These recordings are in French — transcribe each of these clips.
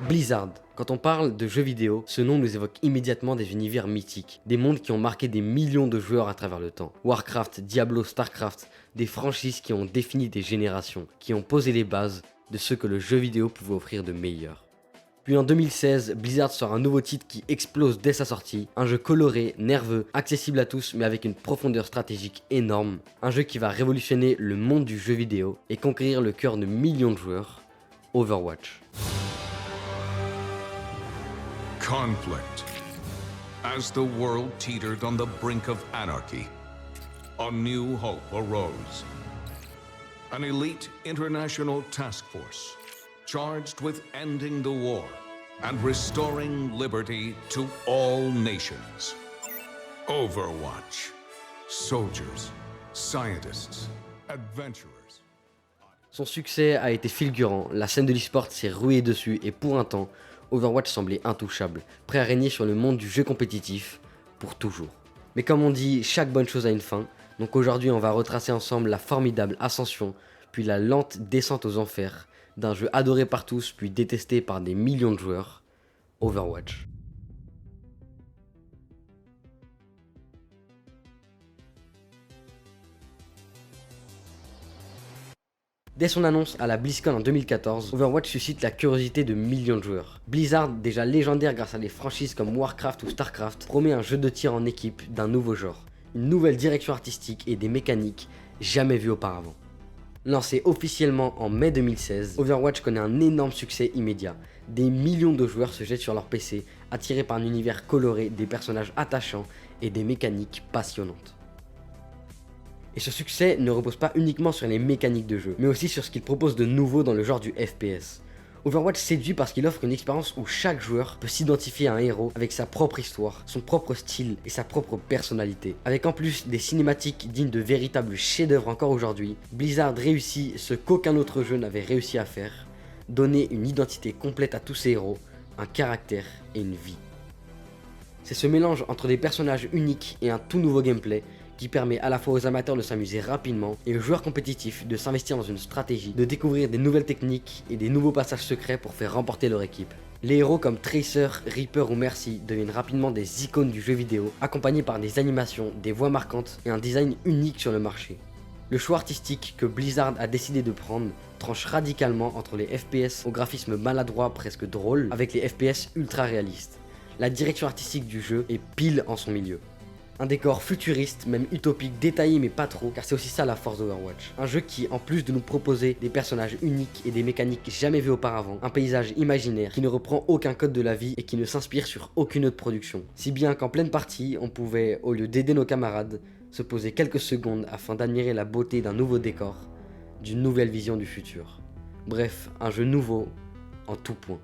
Blizzard. Quand on parle de jeux vidéo, ce nom nous évoque immédiatement des univers mythiques, des mondes qui ont marqué des millions de joueurs à travers le temps. Warcraft, Diablo, Starcraft, des franchises qui ont défini des générations, qui ont posé les bases de ce que le jeu vidéo pouvait offrir de meilleur. Puis en 2016, Blizzard sort un nouveau titre qui explose dès sa sortie, un jeu coloré, nerveux, accessible à tous mais avec une profondeur stratégique énorme, un jeu qui va révolutionner le monde du jeu vidéo et conquérir le cœur de millions de joueurs, Overwatch. Conflict. As the world teetered on the brink of anarchy, a new hope arose. An elite international task force charged with ending the war and restoring liberty to all nations. Overwatch. Soldiers, scientists, adventurers. Son succès a été fulgurant, la scène de l'e-sport s'est ruée dessus et pour un temps, Overwatch semblait intouchable, prêt à régner sur le monde du jeu compétitif pour toujours. Mais comme on dit, chaque bonne chose a une fin, donc aujourd'hui on va retracer ensemble la formidable ascension, puis la lente descente aux enfers, d'un jeu adoré par tous puis détesté par des millions de joueurs, Overwatch. Dès son annonce à la BlizzCon en 2014, Overwatch suscite la curiosité de millions de joueurs. Blizzard, déjà légendaire grâce à des franchises comme Warcraft ou Starcraft, promet un jeu de tir en équipe d'un nouveau genre, une nouvelle direction artistique et des mécaniques jamais vues auparavant. Lancé officiellement en mai 2016, Overwatch connaît un énorme succès immédiat. Des millions de joueurs se jettent sur leur PC, attirés par un univers coloré, des personnages attachants et des mécaniques passionnantes. Et ce succès ne repose pas uniquement sur les mécaniques de jeu, mais aussi sur ce qu'il propose de nouveau dans le genre du FPS. Overwatch séduit parce qu'il offre une expérience où chaque joueur peut s'identifier à un héros avec sa propre histoire, son propre style et sa propre personnalité. Avec en plus des cinématiques dignes de véritables chefs-d'œuvre encore aujourd'hui, Blizzard réussit ce qu'aucun autre jeu n'avait réussi à faire, donner une identité complète à tous ces héros, un caractère et une vie. C'est ce mélange entre des personnages uniques et un tout nouveau gameplay qui permet à la fois aux amateurs de s'amuser rapidement et aux joueurs compétitifs de s'investir dans une stratégie, de découvrir des nouvelles techniques et des nouveaux passages secrets pour faire remporter leur équipe. Les héros comme Tracer, Reaper ou Mercy deviennent rapidement des icônes du jeu vidéo, accompagnés par des animations, des voix marquantes et un design unique sur le marché. Le choix artistique que Blizzard a décidé de prendre tranche radicalement entre les FPS au graphisme maladroit presque drôle avec les FPS ultra réalistes. La direction artistique du jeu est pile en son milieu. Un décor futuriste, même utopique, détaillé mais pas trop, car c'est aussi ça la force d'Overwatch. Un jeu qui, en plus de nous proposer des personnages uniques et des mécaniques jamais vues auparavant, un paysage imaginaire qui ne reprend aucun code de la vie et qui ne s'inspire sur aucune autre production. Si bien qu'en pleine partie, on pouvait, au lieu d'aider nos camarades, se poser quelques secondes afin d'admirer la beauté d'un nouveau décor, d'une nouvelle vision du futur. Bref, un jeu nouveau en tout point.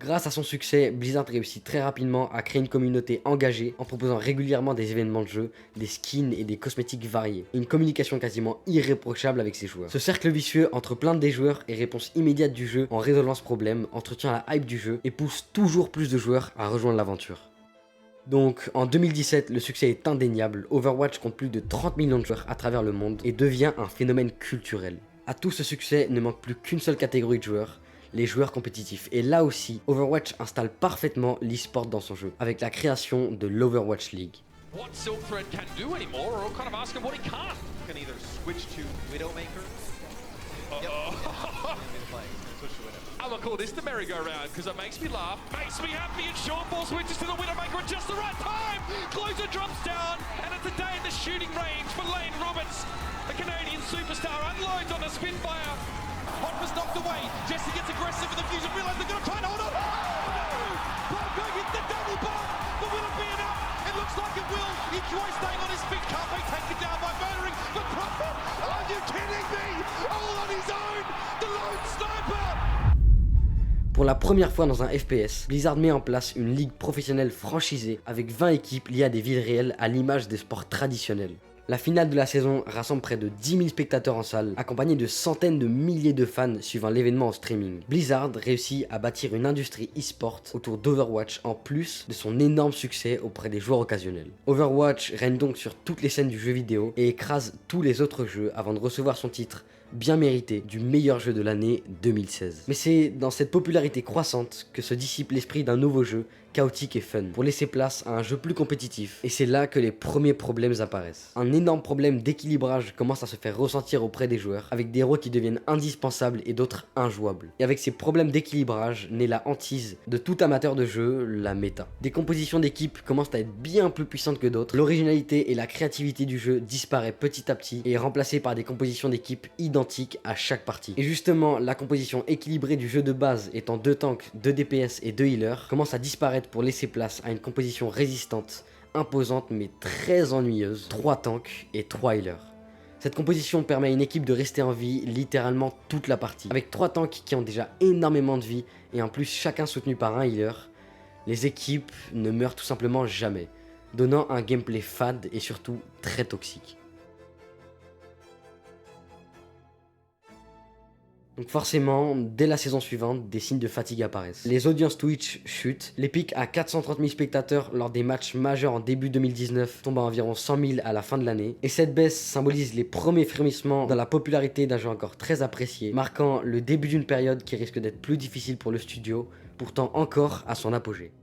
Grâce à son succès, Blizzard réussit très rapidement à créer une communauté engagée en proposant régulièrement des événements de jeu, des skins et des cosmétiques variés, et une communication quasiment irréprochable avec ses joueurs. Ce cercle vicieux entre plainte des joueurs et réponse immédiate du jeu en résolvant ce problème entretient la hype du jeu et pousse toujours plus de joueurs à rejoindre l'aventure. Donc en 2017, le succès est indéniable, Overwatch compte plus de 30 millions de joueurs à travers le monde et devient un phénomène culturel. À tout ce succès ne manque plus qu'une seule catégorie de joueurs, les joueurs compétitifs. Et là aussi, Overwatch installe parfaitement l'e-sport dans son jeu, avec la création de l'Overwatch League. What Silkthread can do anymore, or kind of ask him what he can't. Can either switch to Widowmaker. I'm gonna call this the merry-go-round because it makes me laugh, makes me happy, and Sean Ball switches to the Widowmaker at just the right time. Closer drops down, and it's a day in the shooting range for Lane Roberts. The Canadian superstar unloads on a Spitfire. Hot was knocked away. Jesse gets aggressive with the fusion. Realize they're going to try and hold on. Oh, no! Parker hits the double bomb. But will it be enough? It looks like it will. He tries staying on his feet. Can't be taken down by murdering. But Prophet, are you kidding me? All on his own. The lone sniper. Pour la première fois dans un FPS, Blizzard met en place une ligue professionnelle franchisée avec 20 équipes liées à des villes réelles à l'image des sports traditionnels. La finale de la saison rassemble près de 10 000 spectateurs en salle, accompagnés de centaines de milliers de fans suivant l'événement en streaming. Blizzard réussit à bâtir une industrie e-sport autour d'Overwatch en plus de son énorme succès auprès des joueurs occasionnels. Overwatch règne donc sur toutes les scènes du jeu vidéo et écrase tous les autres jeux avant de recevoir son titre bien mérité du meilleur jeu de l'année 2016. Mais c'est dans cette popularité croissante que se dissipe l'esprit d'un nouveau jeu chaotique et fun, pour laisser place à un jeu plus compétitif, et c'est là que les premiers problèmes apparaissent. Un énorme problème d'équilibrage commence à se faire ressentir auprès des joueurs, avec des héros qui deviennent indispensables et d'autres injouables. Et avec ces problèmes d'équilibrage naît la hantise de tout amateur de jeu, la méta. Des compositions d'équipes commencent à être bien plus puissantes que d'autres, l'originalité et la créativité du jeu disparaît petit à petit et est remplacée par des compositions d'équipes identiques à chaque partie. Et justement, la composition équilibrée du jeu de base étant 2 tanks, 2 DPS et 2 healers commence à disparaître pour laisser place à une composition résistante, imposante mais très ennuyeuse, 3 tanks et 3 healers. Cette composition permet à une équipe de rester en vie littéralement toute la partie. Avec 3 tanks qui ont déjà énormément de vie et en plus chacun soutenu par un healer, les équipes ne meurent tout simplement jamais, donnant un gameplay fade et surtout très toxique. Donc forcément, dès la saison suivante, des signes de fatigue apparaissent. Les audiences Twitch chutent, les pics à 430 000 spectateurs lors des matchs majeurs en début 2019 tombent à environ 100 000 à la fin de l'année, et cette baisse symbolise les premiers frémissements dans la popularité d'un jeu encore très apprécié, marquant le début d'une période qui risque d'être plus difficile pour le studio, pourtant encore à son apogée.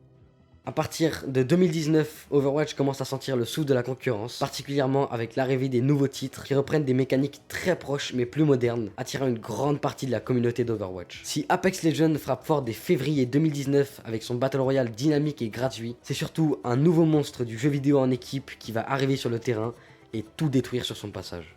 A partir de 2019, Overwatch commence à sentir le souffle de la concurrence, particulièrement avec l'arrivée des nouveaux titres qui reprennent des mécaniques très proches mais plus modernes, attirant une grande partie de la communauté d'Overwatch. Si Apex Legends frappe fort dès février 2019 avec son Battle Royale dynamique et gratuit, c'est surtout un nouveau monstre du jeu vidéo en équipe qui va arriver sur le terrain et tout détruire sur son passage.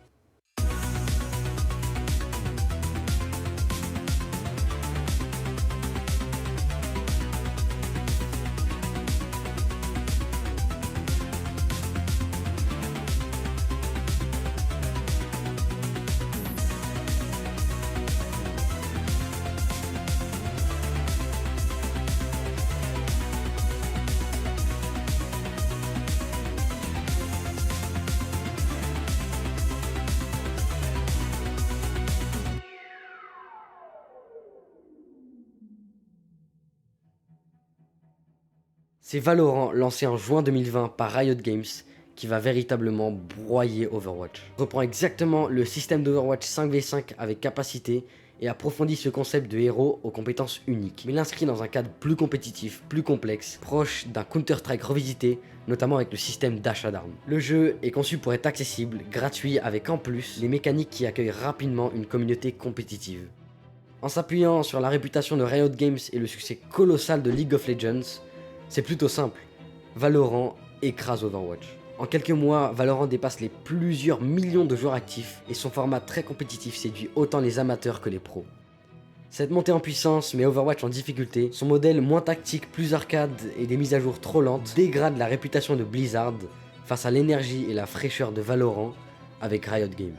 C'est Valorant, lancé en juin 2020 par Riot Games, qui va véritablement broyer Overwatch. Il reprend exactement le système d'Overwatch 5v5 avec capacité et approfondit ce concept de héros aux compétences uniques, mais l'inscrit dans un cadre plus compétitif, plus complexe, proche d'un Counter-Strike revisité, notamment avec le système d'achat d'armes. Le jeu est conçu pour être accessible, gratuit, avec en plus les mécaniques qui accueillent rapidement une communauté compétitive. En s'appuyant sur la réputation de Riot Games et le succès colossal de League of Legends, c'est plutôt simple, Valorant écrase Overwatch. En quelques mois, Valorant dépasse les plusieurs millions de joueurs actifs et son format très compétitif séduit autant les amateurs que les pros. Cette montée en puissance met Overwatch en difficulté, son modèle moins tactique, plus arcade et des mises à jour trop lentes dégradent la réputation de Blizzard face à l'énergie et la fraîcheur de Valorant avec Riot Games.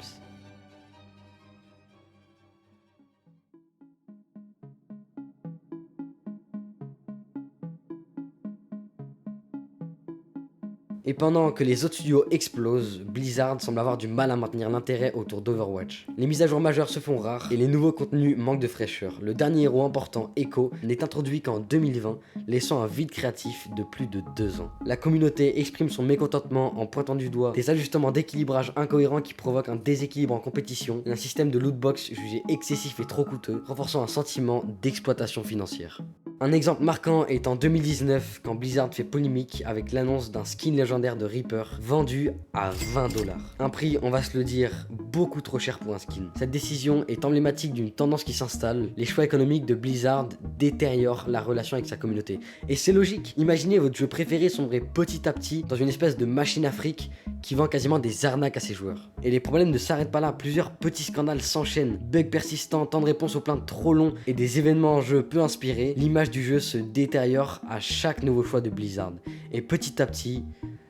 Et pendant que les autres studios explosent, Blizzard semble avoir du mal à maintenir l'intérêt autour d'Overwatch. Les mises à jour majeures se font rares et les nouveaux contenus manquent de fraîcheur. Le dernier héros important, Echo, n'est introduit qu'en 2020, laissant un vide créatif de plus de 2 ans. La communauté exprime son mécontentement en pointant du doigt des ajustements d'équilibrage incohérents qui provoquent un déséquilibre en compétition et un système de lootbox jugé excessif et trop coûteux, renforçant un sentiment d'exploitation financière. Un exemple marquant est en 2019 quand Blizzard fait polémique avec l'annonce d'un skin légendaire de Reaper vendu à 20 $. Un prix, on va se le dire, beaucoup trop cher pour un skin. Cette décision est emblématique d'une tendance qui s'installe. Les choix économiques de Blizzard détériorent la relation avec sa communauté. Et c'est logique, imaginez votre jeu préféré sombrer petit à petit dans une espèce de machine à fric qui vend quasiment des arnaques à ses joueurs. Et les problèmes ne s'arrêtent pas là, plusieurs petits scandales s'enchaînent. Bugs persistants, temps de réponse aux plaintes trop longs et des événements en jeu peu inspirés. L'image du jeu se détériore à chaque nouveau choix de Blizzard. Et petit à petit,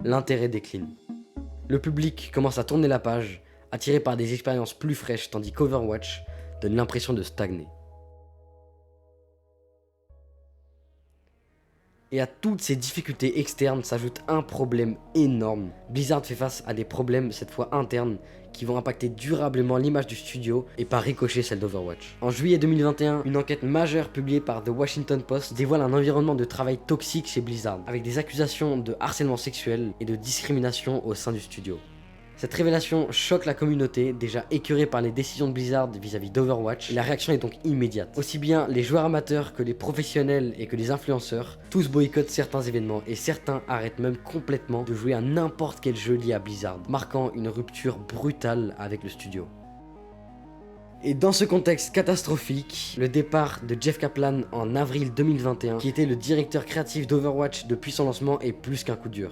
l'intérêt décline. Le public commence à tourner la page, attiré par des expériences plus fraîches, tandis qu'Overwatch donne l'impression de stagner. Et à toutes ces difficultés externes s'ajoute un problème énorme. Blizzard fait face à des problèmes, cette fois internes, qui vont impacter durablement l'image du studio et par ricochet celle d'Overwatch. En juillet 2021, une enquête majeure publiée par The Washington Post dévoile un environnement de travail toxique chez Blizzard, avec des accusations de harcèlement sexuel et de discrimination au sein du studio. Cette révélation choque la communauté, déjà écœurée par les décisions de Blizzard vis-à-vis d'Overwatch, et la réaction est donc immédiate. Aussi bien les joueurs amateurs que les professionnels et que les influenceurs, tous boycottent certains événements et certains arrêtent même complètement de jouer à n'importe quel jeu lié à Blizzard, marquant une rupture brutale avec le studio. Et dans ce contexte catastrophique, le départ de Jeff Kaplan en avril 2021, qui était le directeur créatif d'Overwatch depuis son lancement, est plus qu'un coup dur.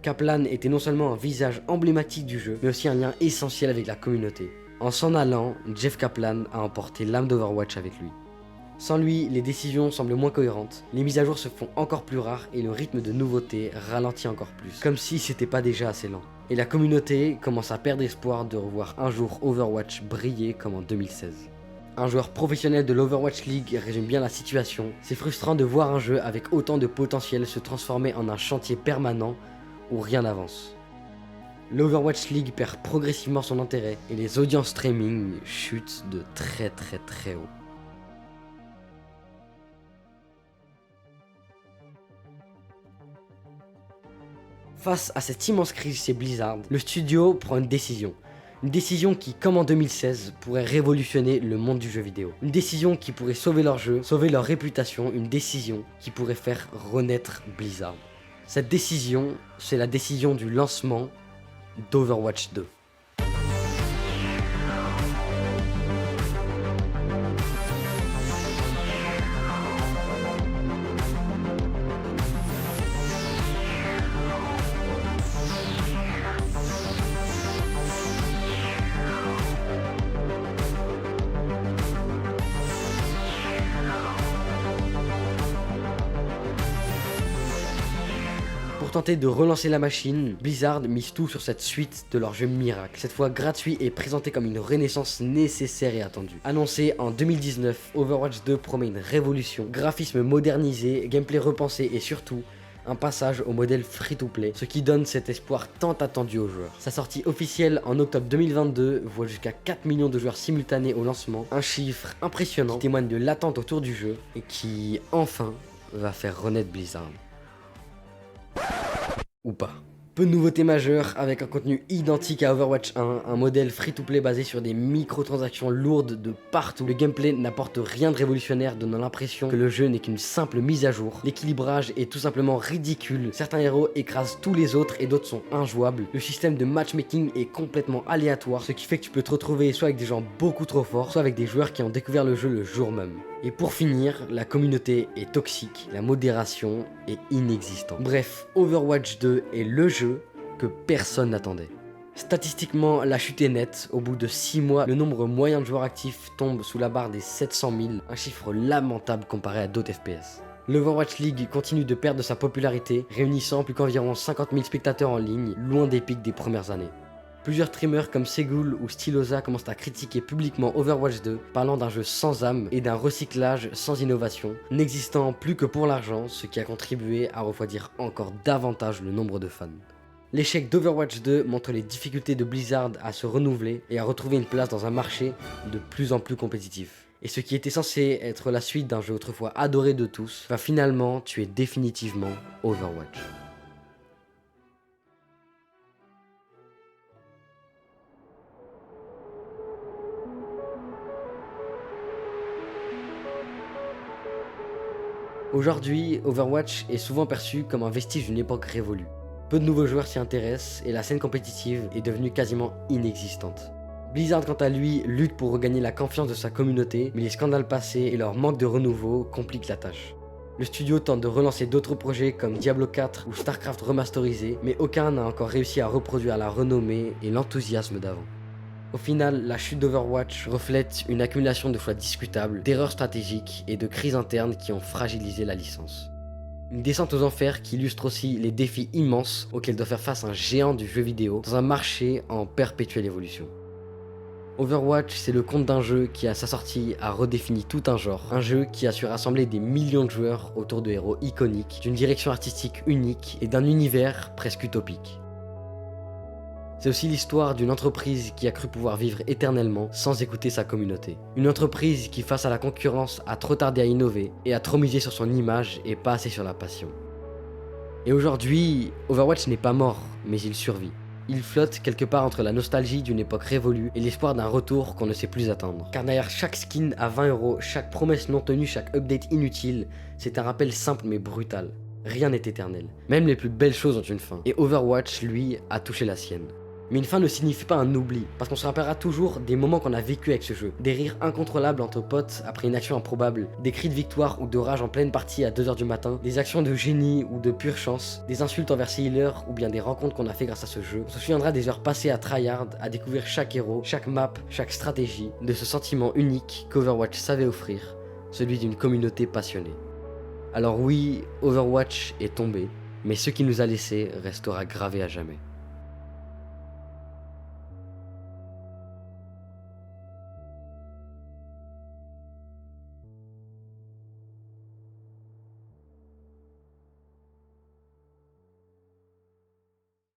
Kaplan était non seulement un visage emblématique du jeu, mais aussi un lien essentiel avec la communauté. En s'en allant, Jeff Kaplan a emporté l'âme d'Overwatch avec lui. Sans lui, les décisions semblent moins cohérentes, les mises à jour se font encore plus rares et le rythme de nouveauté ralentit encore plus, comme si c'était pas déjà assez lent. Et la communauté commence à perdre espoir de revoir un jour Overwatch briller comme en 2016. Un joueur professionnel de l'Overwatch League résume bien la situation. C'est frustrant de voir un jeu avec autant de potentiel se transformer en un chantier permanent où rien n'avance. L'Overwatch League perd progressivement son intérêt et les audiences streaming chutent de très haut. Face à cette immense crise chez Blizzard, le studio prend une décision. Une décision qui, comme en 2016, pourrait révolutionner le monde du jeu vidéo. Une décision qui pourrait sauver leur jeu, sauver leur réputation, une décision qui pourrait faire renaître Blizzard. Cette décision, c'est la décision du lancement d'Overwatch 2. Pour tenter de relancer la machine, Blizzard mise tout sur cette suite de leur jeu miracle, cette fois gratuit et présenté comme une renaissance nécessaire et attendue. Annoncé en 2019, Overwatch 2 promet une révolution, graphisme modernisé, gameplay repensé et surtout un passage au modèle free-to-play, ce qui donne cet espoir tant attendu aux joueurs. Sa sortie officielle en octobre 2022 voit jusqu'à 4 millions de joueurs simultanés au lancement, un chiffre impressionnant qui témoigne de l'attente autour du jeu et qui, enfin, va faire renaître Blizzard. Ou pas. Peu de nouveautés majeures avec un contenu identique à Overwatch 1, un modèle free-to-play basé sur des microtransactions lourdes de partout. Le gameplay n'apporte rien de révolutionnaire, donnant l'impression que le jeu n'est qu'une simple mise à jour. L'équilibrage est tout simplement ridicule, certains héros écrasent tous les autres et d'autres sont injouables. Le système de matchmaking est complètement aléatoire, ce qui fait que tu peux te retrouver soit avec des gens beaucoup trop forts, soit avec des joueurs qui ont découvert le jeu le jour même. Et pour finir, la communauté est toxique, la modération est inexistante. Bref, Overwatch 2 est le jeu que personne n'attendait. Statistiquement, la chute est nette. Au bout de 6 mois, le nombre moyen de joueurs actifs tombe sous la barre des 700 000, un chiffre lamentable comparé à d'autres FPS. L'Overwatch League continue de perdre de sa popularité, réunissant plus qu'environ 50 000 spectateurs en ligne, loin des pics des premières années. Plusieurs streamers comme Segul ou Stylosa commencent à critiquer publiquement Overwatch 2, parlant d'un jeu sans âme et d'un recyclage sans innovation, n'existant plus que pour l'argent, ce qui a contribué à refroidir encore davantage le nombre de fans. L'échec d'Overwatch 2 montre les difficultés de Blizzard à se renouveler et à retrouver une place dans un marché de plus en plus compétitif. Et ce qui était censé être la suite d'un jeu autrefois adoré de tous, va finalement tuer définitivement Overwatch. Aujourd'hui, Overwatch est souvent perçu comme un vestige d'une époque révolue. Peu de nouveaux joueurs s'y intéressent et la scène compétitive est devenue quasiment inexistante. Blizzard quant à lui lutte pour regagner la confiance de sa communauté, mais les scandales passés et leur manque de renouveau compliquent la tâche. Le studio tente de relancer d'autres projets comme Diablo 4 ou StarCraft remasterisé, mais aucun n'a encore réussi à reproduire la renommée et l'enthousiasme d'avant. Au final, la chute d'Overwatch reflète une accumulation de choix discutables, d'erreurs stratégiques et de crises internes qui ont fragilisé la licence. Une descente aux enfers qui illustre aussi les défis immenses auxquels doit faire face un géant du jeu vidéo dans un marché en perpétuelle évolution. Overwatch, c'est le conte d'un jeu qui à sa sortie a redéfini tout un genre, un jeu qui a su rassembler des millions de joueurs autour de héros iconiques, d'une direction artistique unique et d'un univers presque utopique. C'est aussi l'histoire d'une entreprise qui a cru pouvoir vivre éternellement sans écouter sa communauté. Une entreprise qui, face à la concurrence, a trop tardé à innover et a trop misé sur son image et pas assez sur la passion. Et aujourd'hui, Overwatch n'est pas mort, mais il survit. Il flotte quelque part entre la nostalgie d'une époque révolue et l'espoir d'un retour qu'on ne sait plus attendre. Car derrière chaque skin à 20€, chaque promesse non tenue, chaque update inutile, c'est un rappel simple mais brutal. Rien n'est éternel. Même les plus belles choses ont une fin. Et Overwatch, lui, a touché la sienne. Mais une fin ne signifie pas un oubli, parce qu'on se rappellera toujours des moments qu'on a vécu avec ce jeu. Des rires incontrôlables entre potes après une action improbable, des cris de victoire ou de rage en pleine partie à 2h du matin, des actions de génie ou de pure chance, des insultes envers ses healers ou bien des rencontres qu'on a fait grâce à ce jeu. On se souviendra des heures passées à tryhard, à découvrir chaque héros, chaque map, chaque stratégie, de ce sentiment unique qu'Overwatch savait offrir, celui d'une communauté passionnée. Alors oui, Overwatch est tombé, mais ce qu'il nous a laissé restera gravé à jamais.